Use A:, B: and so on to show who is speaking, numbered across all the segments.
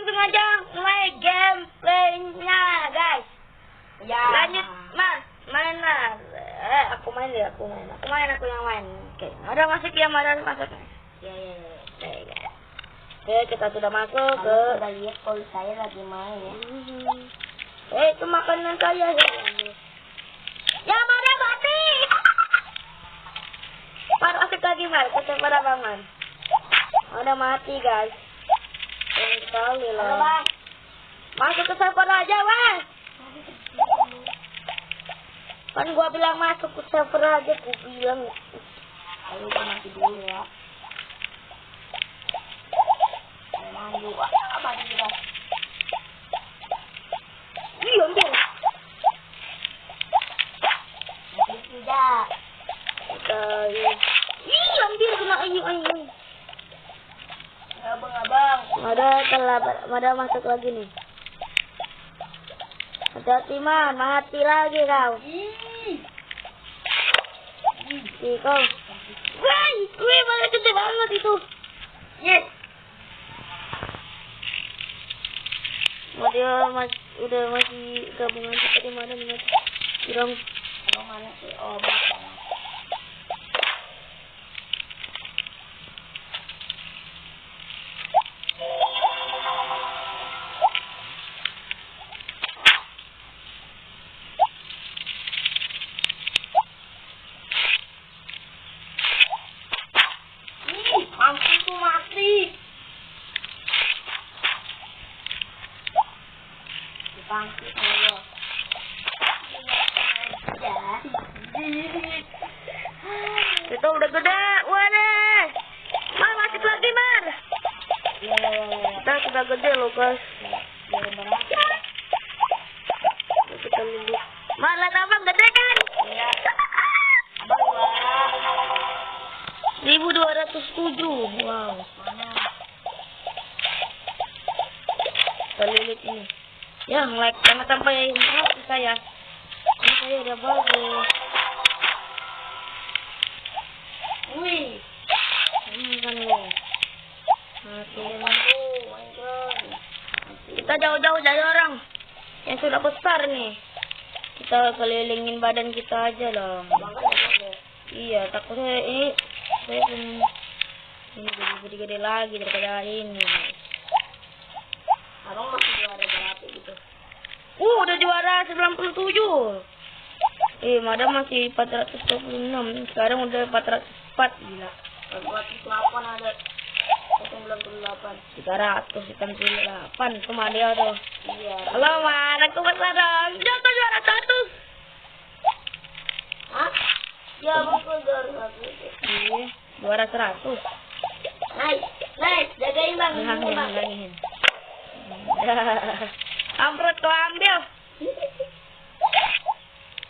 A: langsung aja mulai gameplaynya guys.
B: Ya.
A: Lanjut, main Mar. Aku main. Aku yang main. Oke, ada masuk ya, ada masuk.
B: Ya.
A: Oke, kita sudah masuk ke.
B: Udah lihat kalau saya lagi main ya.
A: Itu makanan saya ya. Ya, mana mati. Baru asik lagi Mar, kita pada bangun. Udah mati guys. Sekali lah.
B: Bang.
A: Masuk ke server aja, Bang. Kan gua bilang masuk ke server aja, gua bilang.
B: Ayo kita mati dulu ya. Mandi. Mati kita.
A: Iya, ambil.
B: Mati tidak.
A: Ambil kena ayu.
B: Abang.
A: Ada masuk lagi nih. Hati-hati Mar, mati lagi kau. Kau. Wih, malah gede banget itu.
B: Yes.
A: Udah masih gabungan kita di mana nih? Abang
B: Mana sih? Oh, Bang.
A: Aku mati.
B: Bangkit ayo.
A: Itu udah gede, waduh. Masuk lagi Mar. Kita sudah gede loh guys. Kita lihat. Malah abang gede kan?
B: Iya. Abang
A: 1207. Wow. Kita lihat ini. Ya, like karena sampai mati saya. Ini saya udah bagus.
B: Wih.
A: Kan lo. Kita jauh-jauh dari orang yang sudah besar nih. Kita kelilingin badan kita aja dong. Iya, takutnya ini saya ini gede-gede lagi daripada ini.
B: Abang masih juara berapa gitu?
A: Udah juara 97. Madam masih 426. Sekarang udah 404. Gila.
B: 408 ada 98.
A: 398 sama dia tuh.
B: Iya.
A: Halo mana aku besar dong. Jatuh juara 100.
B: Hah? Ya bukan juara 100.
A: Iya, juara 100.
B: Nice, jagain Bang.
A: Hilangin. Amrut kau ambil.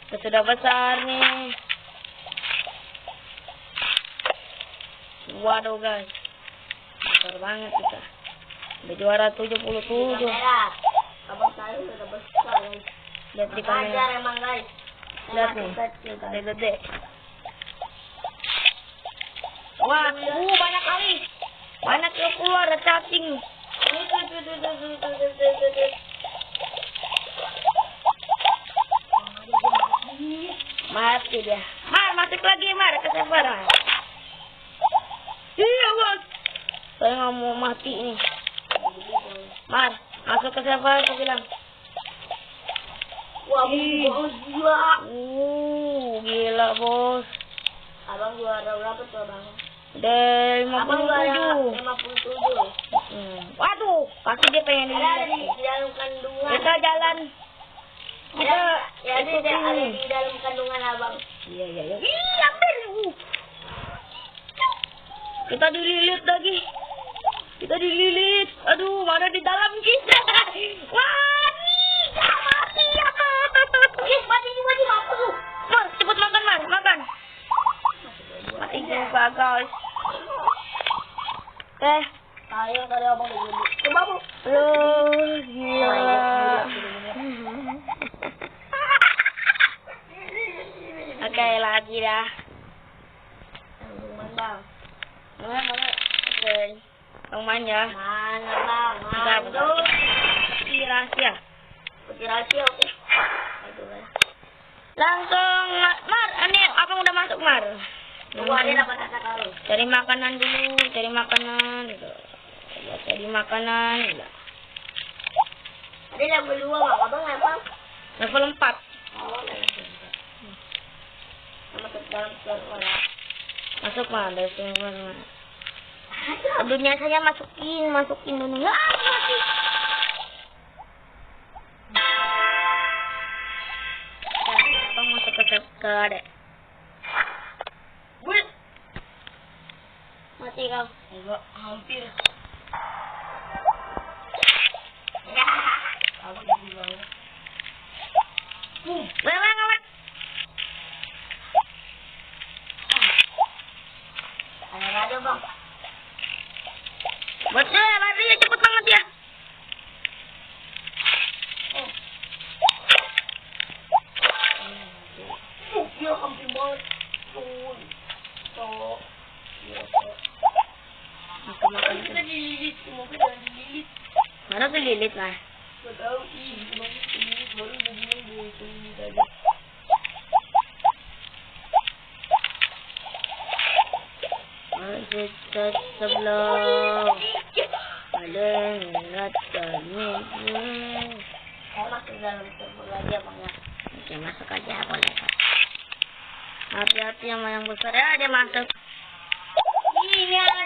A: Kita sudah besar nih. Waduh guys, besar banget kita. Udah juara 77.
B: Abang saya udah besar guys.
A: Lihat di kamera.
B: Ajar emang guys.
A: Lihat nih, gede. Wah, banyak kali. Banyak yang keluar, ada cacing. Mati dia. Mar, masuk lagi Mar, ke server. Iya bos. Saya nggak mau mati nih. Mar, masuk ke server, aku bilang.
B: Wah, gila.
A: Gila bos.
B: Abang juara berapa tuh abang?
A: Udah 57.
B: Abang juara 57.
A: Waduh, pasti dia pengen
B: Ada di
A: dilihat.
B: dalam kandungan.
A: Kita jalan. Kita
B: ada di dalam kandungan abang.
A: Iya. Ih, ambil. Kita dililit lagi. Aduh, mana di dalam kita? Wah, mati ya.
B: Mati.
A: Mar, cepet makan. Mati juga guys.
B: Ayo tadi abang begini. Coba bu.
A: Gila. Oke, lagi dah.
B: Bang.
A: Mana? Oke. Bang main ya.
B: Mana bang?
A: Bentar.
B: hati aku. Aduh lah.
A: Langsung, Mar, ini abang udah masuk, Mar.
B: Tunggu ada dapat kata kalau.
A: Cari makanan dulu, cari makanan. Gitu. Coba cari makanan. Gitu.
B: Ada level 2 bang, abang level?
A: Level 4.
B: Oh, level 4. Masuk dalam server.
A: Masuk, Mar, dari server. Dunia saya masukin dunia. Mati. Abang masuk ke adek.
B: Buat. Mati kau.
A: Enggak, hampir.
B: Ya.
A: Abang jadi banget. Lewat.
B: Ada bang.
A: Betul, lari ya, cepet banget ya.
B: Dia hampir banget. Tuh.
A: Makan.
B: Kita dililit, semoga jangan dililit.
A: Mana kelilit lah.
B: Gak tahu sih, gimana dililit baru jadinya gue dililit aja.
A: Kita sebelum ada ratanya.
B: Saya masuk dalam server aja bang ya.
A: Oke, masuk aja boleh. Hati-hati sama yang besar ya, dia masuk.
B: Ini ada.